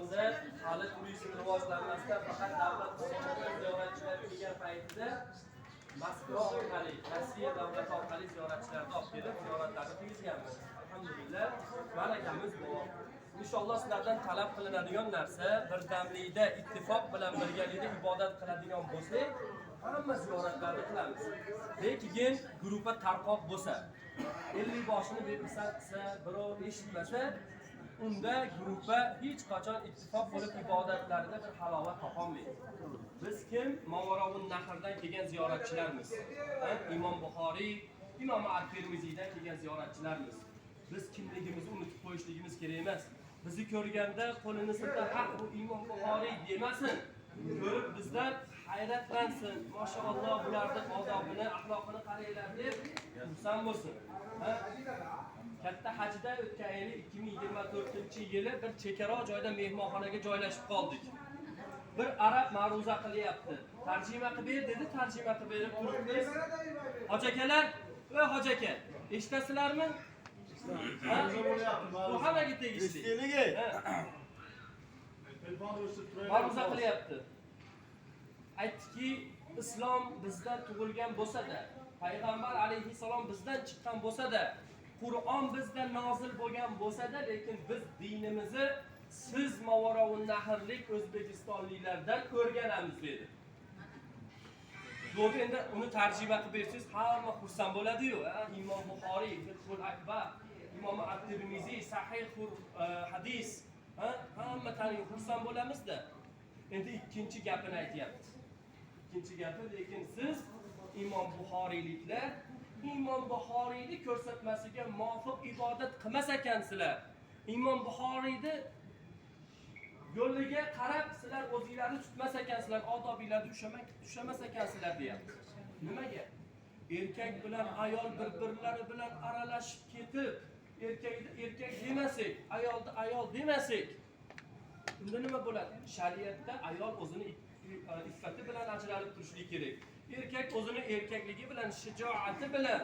O'zbekistonda hali turizm rivojlanmasdan faqat davlat tomonidan ziyoratchilar kelgan paytida Moskva orqali, Rossiya davlati orqali ziyoratchilarni olib kelib, ziyoratlarni qilganmiz. Alhamdulillah, barakamiz bor. Inshaalloh sizlardan talab qilinadigan narsa birdamlikda, ittifoq bilan birgalikda ibodat qiladigan bo'lsak, hamma ziyoratlarni qilamiz. Lekin guruhga tarqoq bo'lsa, 50 boshini bepisand qilsa, birov eshitmasa, unda guruhga hech qachon ittifoq bo'lib ibodatlarida bir halovat topolmaydi. Biz kim? Mavarovun Nahrdan kelgan ziyoratchilarmiz. Imom Buxoriy, Imom At-Tirmiziydan kelgan ziyoratchilarmiz. Biz kimligimizni unutib qo'yishligimiz kerak emas. Bizni ko'rganda qo'lini siltab, "Ha, bu Imom Buxoriy" demasin. Ko'rib bizdan hayratlansin. Mashalloh, bularning odobini, axloqini qaranglar deb xursand bo'lsin. Katta hajda o'tgan yili 2024-yili bir chekara joyda mehmonxonaga joylashib qoldik. Bir arab ma'ruza qilyapti. Tarjima qilib ber dedi, tarjima qilib berib turibmiz. Hojakalar, va hojaka, eshitasizlarmi? Bu hammaga tegishli. Ma'ruza qilyapti. Aytdiki, islom bizdan tug'ilgan bo'lsa-da, payg'ambar alayhissalom bizdan chiqqan bo'lsa-da, Qur'on bizdan nozil bo'lgan bo'lsa-da, lekin biz dinimizni siz Mavarovun Nahrlik o'zbekistonliklardan o'rganamiz dedi. Zo'r endi uni tarjima qilib bersangiz, hamma xursand bo'ladi-yu. Imom Buxoriy, Fiqhul Akbar, Imom At-Tirmiziy, Sahih hadis, hamma taniyib xursand bo'lamiz-da. Endi ikkinchi gapini aytyapti. İkinci gapi, lekin siz Imom Buxoriyliklar Imom Buxoriyni ko'rsatmasiga muvofiq ibodat qilmas ekansizlar. Imom Buxoriyni yo'liga qarab sizlar o'zingizlarni tutmas ekansizlar, odobingizlarni ushlamas ekansizlar deyapti. Nimaga? Erkak bilan ayol bir-birlari bilan aralashib ketib, erkak demasak, ayolni ayol demasak, unda nima bo'ladi? Shariatda ayol o'zini iffati bilan ajralib turishligi kerak. Erkak o'zini erkakligi bilan, shijoati bilan,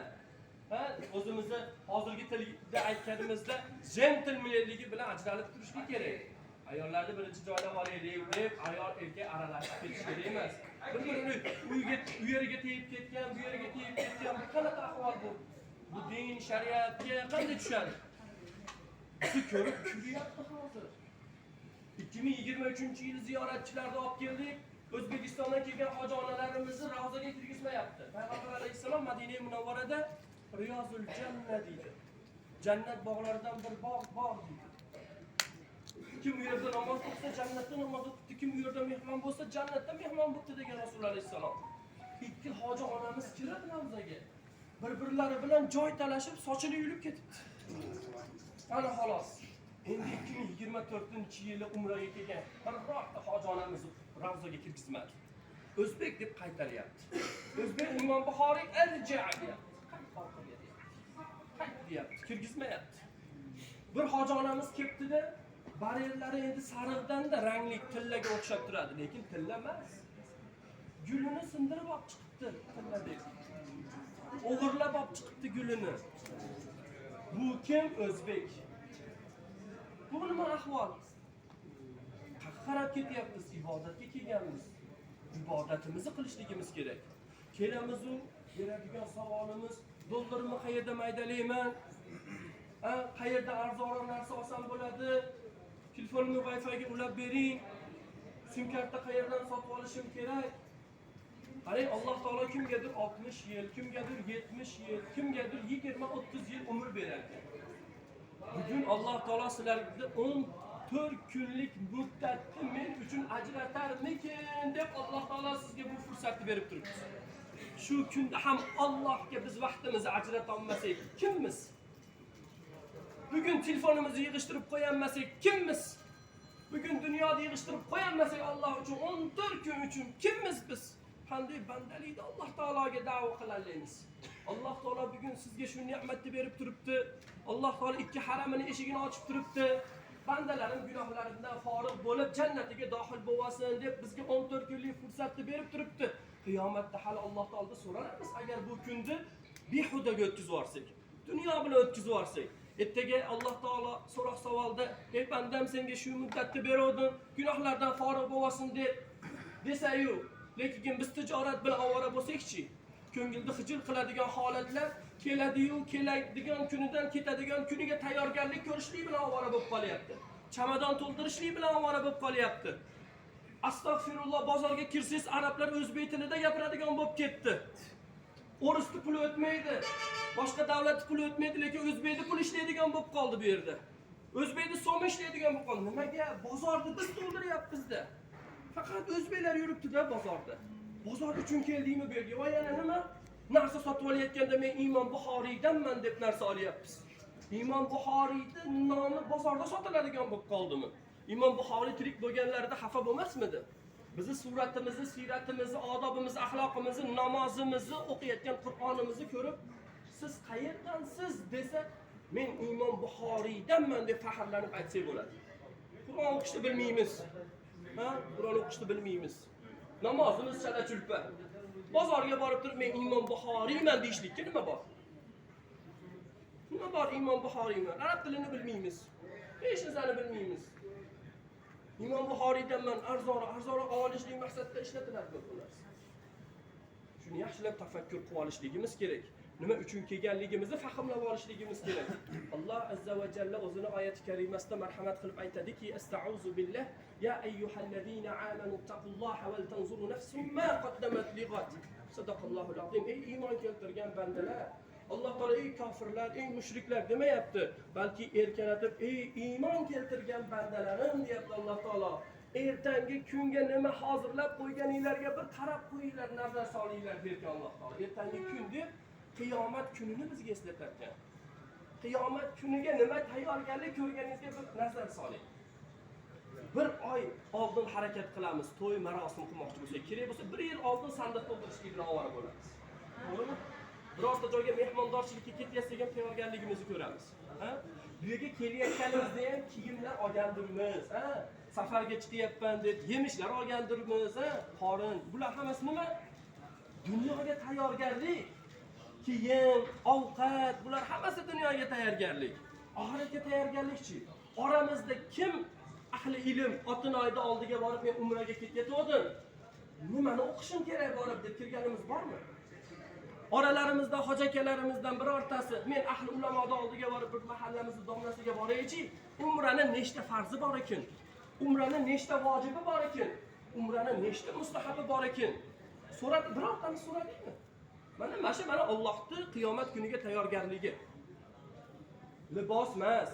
o'zimizni hozirgi tilda aytganimizda gentlemanligi bilan ajralib turishligi kerak. Ayollarni birinchi joylab olaylik deb ayol erkak aralashib ketish kerak emas. Bir-birini u yeriga tegib ketgan, bu yeriga tegib ketgan, bu qanaqa ahvol bu? Bu din, shariatga qanday tushadi? Siz ko'rib kulyapti hozir. 2023-yil ziyoratchilarni olib keldik. O'zbekistondan kelgan hoji onalarimizni ravzaga kirgizmayapti. Payg'ambar alayhisalom Madina Munavvarada Riyozul Janna deydi. Jannat bog'laridan bir bog' bor deydi. Kim u yerda namoz o'qisa, jannatda namoz o'qibdi. Kim u yerda mehmon bo'lsa, jannatda mehmon bo'ldi degan Rasululloh alayhisalom. Ikki hoji onamiz kiradi ravzaga. Bir-birlari bilan joy talashib, sochini yulib ketibdi. Ana xolos. Endi 2024-yili umraga kelgan birorta hoji onamiz ravzaga kirgizmadi. O'zbek deb qaytaryapti. O'zbek Imom Buxoriy arja' deyapti. Qayt deyapti, kirgizmayapti. Bir hoji onamiz kelibdi-da, barellari endi sariqdan-da rangli tillaga o'xshab turadi, lekin tilla emas. Gulini sindirib olib chiqibdi tilladek. O'g'irlab olib chiqibdi gulini. Bu kim? O'zbek. Bu nima ahvol? Qarab ketyapmiz, ibodatga kelganmiz. Ibodatimizni qilishligimiz kerak. Kelamiz-u, beradigan savolimiz, dollarni qayerda maydalayman? Qayerda arzonroq narsa olsam bo'ladi? Telefonimni Wi-Fi ga ulab bering. Sim karta qayerdan sotib olishim kerak? Qarang, Alloh taolo kimgadir 60 yil, kimgadir 70 yil, kimgadir 20-30 yil umr beradi. Bugun Alloh taolo sizlarga 14 kunlik muddatni men uchun ajratarmikin deb Alloh taolo sizga bu fursatni berib turibdi. Shu kunda ham Allohga biz vaqtimizni ajrata olmasak, kimmiz? Bugun telefonimizni yig'ishtirib qo'yolmasak, kimmiz? Bugun dunyoda yig'ishtirib qo'yolmasak, Alloh uchun 14 kun uchun kimmiz biz? Qanday bandalikda Alloh taologa da'vo qilaylik. Alloh taolo bugun sizga shu ne'matni berib turibdi. Alloh taolo ikki haramini eshigini ochib turibdi. Bandalarim gunohlaridan forig' bo'lib jannatiga dohil bo'lsin deb bizga 14 kunlik fursatni berib turibdi. Qiyomatda hali Alloh taolodan so'rarmiz, agar bu kunni behudaga o'tkazib yuborsak, dunyo bilan o'tkazib yuborsak, Ertaga Alloh taolo so'roq savolda, "Ey bandam, senga shu muddatni berdim, gunohlardan forig' bo'lsin" desayu, lekin biz tijorat bilan ovora bo'lsak-chi, ko'ngilni xijil qiladigan holatlar keladiyu, keladigan kunidan ketadigan kuniga tayyorgarlik ko'rishlik bilan ovora bo'lib qolyapti. Chamadon to'ldirishlik bilan ovora bo'lib qolyapti. Astagfirullah, bozorga kirsangiz arablar o'zbek tilida gapiradigan bo'lib ketdi. O'risni puli o'tmaydi. Boshqa davlat puli o'tmaydi, lekin o'zbekni pul ishlaydigan bo'lib qoldi bu yerda. O'zbekni so'm ishlaydigan bo'lib qoldi. Nimaga? Bozorni biz to'ldiryapmiz-da. Faqat o'zbeklar yuribdi-da bozorda. Bozor uchun keldingmi bu yerga? Va yana nima? Narsa sotib olayotganda men Imom Buxoriydanman deb narsa olyapmiz. Imom Buxoriyning nomi bozorda sotiladigan bo'lib qoldimi? Imom Buxoriy tirik bo'lganlarida xafa bo'lmasmidi? Bizi suratimizni, siyratimizni, odobimizni, axloqimizni, namozimizni, o'qiyotgan Qur'onimizni ko'rib, siz qayerdansiz desa, men Imom Buxoriydanman deb faxrlanib aytsak bo'ladi. Qur'on o'qishni bilmaymiz. Qur'on o'qishni bilmaymiz. Namozimiz chala-chulpa. Bozorga borib turib men Imom Buxoriyman deyishlikka nima bor? Nima bor Imom Buxoriyman? Arab tilini bilmaymiz. Hech narsani bilmaymiz. Imom Buxoriydanman, arzon olishlik maqsadida ishlatiladi bu narsa. Shuni yaxshilab tafakkur qilib olishligimiz kerak. Nima uchun kelganligimizni fahmlab olishligimiz kerak. Alloh azza va jalla o'zining oyati karimasida marhamat qilib aytadiki, "Astauzu billah, ya ayyuhallazina amanu taqulloha val tanzuru nafsum ma qaddamat lighat." Sadaqallohul azim. Ey iymon keltirgan bandalar, Alloh taolo ey kofirlar, ey mushriklar demayapti, balki erkalatib ey iymon keltirgan bandalarim deyapti Alloh taolo. Ertangi kunga nima hozirlab qo'yganinglarga bir qarab qo'yinglar, nazar solinglar derkan Alloh taolo. Ertangi kun deb qiyomat kunini bizga eslatayotgan. Qiyomat kuniga nima tayyorgarlik ko'rganingizga bir nazar soling. Bir oy oldin harakat qilamiz, to'y marosim qilmoqchi bo'lsak, kerak bo'lsa 1 yil oldin sandiq to'ldirishlik bilan ovora bo'lamiz. To'g'rimi? Birorta joyga mehmondorchilikka ketyapsak ham tayyorgarligimizni ko'ramiz. Bu yerga kelayotganimizda ham kiyimlar olgandirmiz, safarga chiqyapman deb yemishlar olgandirmiz, qorin. Bular hammasi nima? Dunyoga tayyorgarlik. Kiyim, ovqat, bular hammasi dunyoga tayyorgarlik. Oxiratga tayyorgarlikchi. Oramizda kim ahli ilm Otinoyda oldiga borib men umraga ketayotgandim, nimani o'qishim kerak borib deb kirganimiz bormi? Oralarimizda hoji akalarimizdan birortasi men ahli ulamoda oldiga borib bir mahallamizning domlasiga boraychi, umrani nechta farzi bor ekan? Umrani nechta vojibi bor ekan? Umrani nechta mustahabi bor ekan? So'rab birortani so'radingmi? Mana shu Allohning qiyomat kuniga tayyorgarligi. Libos emas,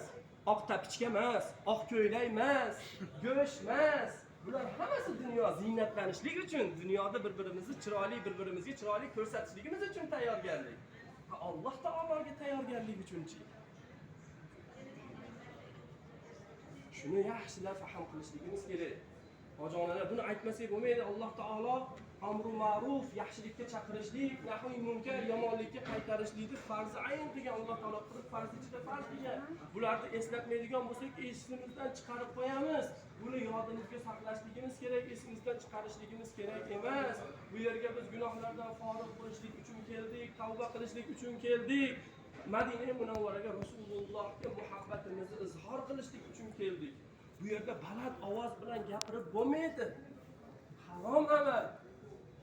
oq tapichka emas, oq ko'ylak emas, go'sht emas. Bular hammasi dunyo ziynatlanishlik uchun, dunyoda bir-birimizni chiroyli, bir-birimizga chiroyli ko'rsatishligimiz uchun tayyorgarlik. Alloh taologa tayyorgarlik uchunchi. Shuni yaxshilab fahm qilishligimiz kerak. Ojonalar buni aytmasak bo'lmaydi. Alloh taolo amru ma'ruf, yaxshilikka chaqirishlik, nahy munkar, yomonlikka qaytarishlikni farzi ayn qilgan. Alloh taolo 40 farz ichida farz qilgan. Bularni eslatmaydigan bo'lsak, esimizdan chiqarib qo'yamiz. Buni yodimizga saqlashligimiz kerak, esimizdan chiqarishligimiz kerak emas. Bu yerga biz gunohlardan forig' bo'lishlik uchun keldik, tavba qilishlik uchun keldik. Madina Munawvaraga Rasulullohga muhabbatimizni izhor qilishlik uchun keldik. Bu yerda baland ovoz bilan gapirib bo'lmaydi. Harom amal.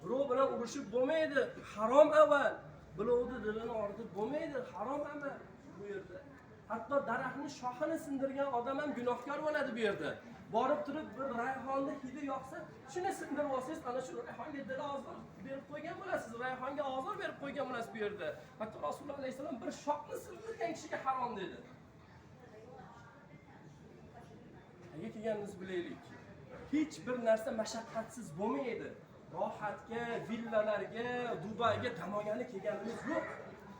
Birov bilan urushib bo'lmaydi. Harom amal. Birovni dilini ortib bo'lmaydi. Harom amal bu yerda. Hatto daraxtning shoxini sindirgan odam ham gunohkor bo'ladi bu yerda. Borib turib bir rayhonni hidi yoqsa, shuni sindirib olsangiz, ana shu rayhonga dil ozor berib qo'ygan bo'lasiz. Rayhonga ozor berib qo'ygan bo'lasiz bu yerda. Hatto Rasululloh alayhisalom bir shoxni sindirgan kishiga harom dedi. Nega kelganimizni bilaylik. Hech bir narsa mashaqqatsiz bo'lmaydi. Rohatga, villalarga, Dubayga dam olgani kelganimiz yo'q.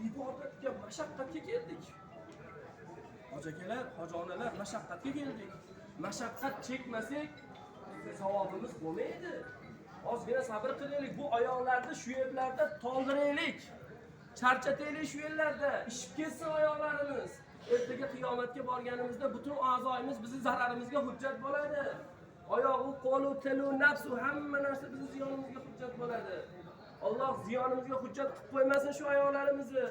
Ibodatga, mashaqqatga keldik. Hoji-akalar, hoji-onalar, mashaqqatga keldik. Mashaqqat chekmasak, savobimiz bo'lmaydi. Ozgina sabr qilaylik. Bu oyoqlarni shu yerlarda toldiraylik. Charchataylik shu yerlarda. Ishib ketsin oyoqlarimiz. Ertaga qiyomatga borganimizda butun a'zoyimiz bizning zararimizga hujjat bo'ladi. Oyog'i, qo'li, tili, nafsi hamma narsa bizning ziyonimizga hujjat bo'ladi. Alloh ziyonimizga hujjat qilib qo'ymasin shu oyoqlarimizni.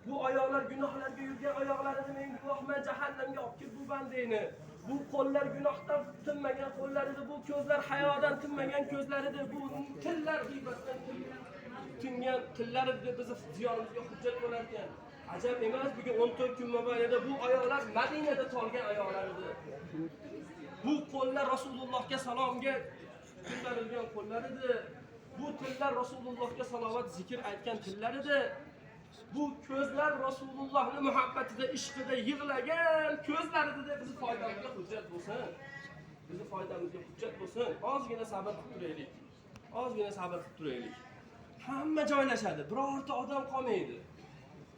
Bu ayollar gunohlarga yurgan oyoqlarini men gunohman jahannamga olib kelib bu bandeni. Bu qo'llar gunohdan tinmagan qo'llar edi, bu ko'zlar hayodan tinmagan ko'zlar edi, bu tillar g'iybatdan tingan tillar edi bizni ziyonimizga hujjat bo'lar ekan. Ajab emas, bugun 14 kun mobaynida bu ayollar Madinada tolgan ayollar edi. Bu qo'llar Rasulullohga salomga ko'tarilgan qo'llar edi. Bu tillar Rasulullohga salovat zikr aytgan tillar edi. Bu ko'zlar Rasulullohning muhabbatida, ishqida yig'lagan ko'zlar edi. Bizni foydamizga hujjat bo'lsin. Bizni foydamizga hujjat bo'lsin. Ozgina sabr qilib turaylik. Ozgina sabr qilib turaylik. Hamma joylashadi, birorta odam qolmaydi.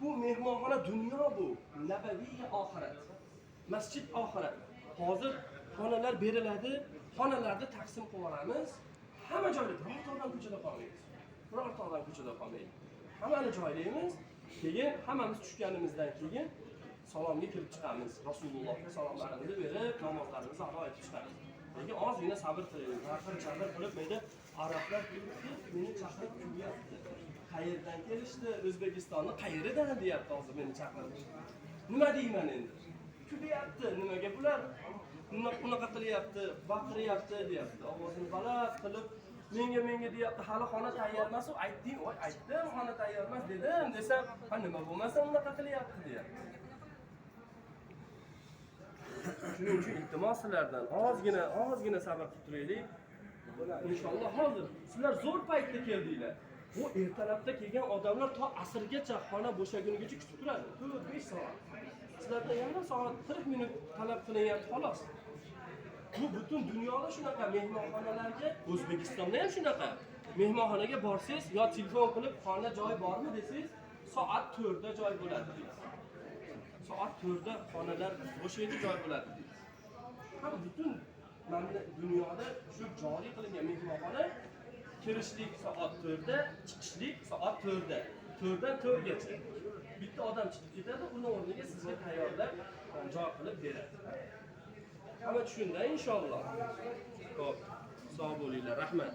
Bu mehmonxona dunyo bu, nabaviy oxirat. Masjid oxirat. Hozir xonalar beriladi, xonalarda taqsim qilib olamiz. Hamma joyda birorta odam ko'chada qolmaydi. Birorta odam ko'chada qolmaydi. Hammani joylaymiz. Keyin hammamiz tushganimizdan keyin salomga kirib chiqamiz. Rasulullohga salomlarimizni berib, namozlarimizni ado etib chiqamiz. Lekin ozgina sabr qiling. Chaqir qilib meni arablar meni chaqirib kulyapti. Qayerdan kelishdi? O'zbekistonni qayeridan deyapti hozir meni chaqirib. Nima deyman endi? Kulyapti. Nimaga bular unaqa qilyapti, baqiryapti deyapti. Ovozini baland qilib menga deyapti, hali xona tayyor emas. Aytding, voy aytdim, xona tayyor emas dedim. Desam, ha nima bo'lmasa unaqa qilyapti deyapti. Shuning uchun iltimos sizlardan ozgina sabr qilib turaylik. Inshaalloh hozir sizlar zo'r paytda keldinglar. Bu ertalabda kelgan odamlar to asrgacha xona bo'shagunigacha kutib turadi. 4-5 soat. Sizlarda yarim soat 40 minut talab qilinyapti xolos. Bu butun dunyoda shunaqa mehmonxonalarga, O'zbekistonda ham shunaqa. Mehmonxonaga borsangiz yo telefon qilib xona joy bormi desangiz, soat 4 da joy bo'ladi deysiz. Soat 4 da xonalar bo'shaydi, joy bo'ladi deysiz. Ham butun dunyoda shu joriy qilingan mehmonxona kirishlik soat 4 da, chiqishlik soat 4 da. 4 dan 4 gacha. Bitta odam chiqib ketadi, uni o'rniga sizga tayyorlab joy qilib beradi. Hamma tushunda inshaalloh. Xo'p, sog' bo'linglar, rahmat.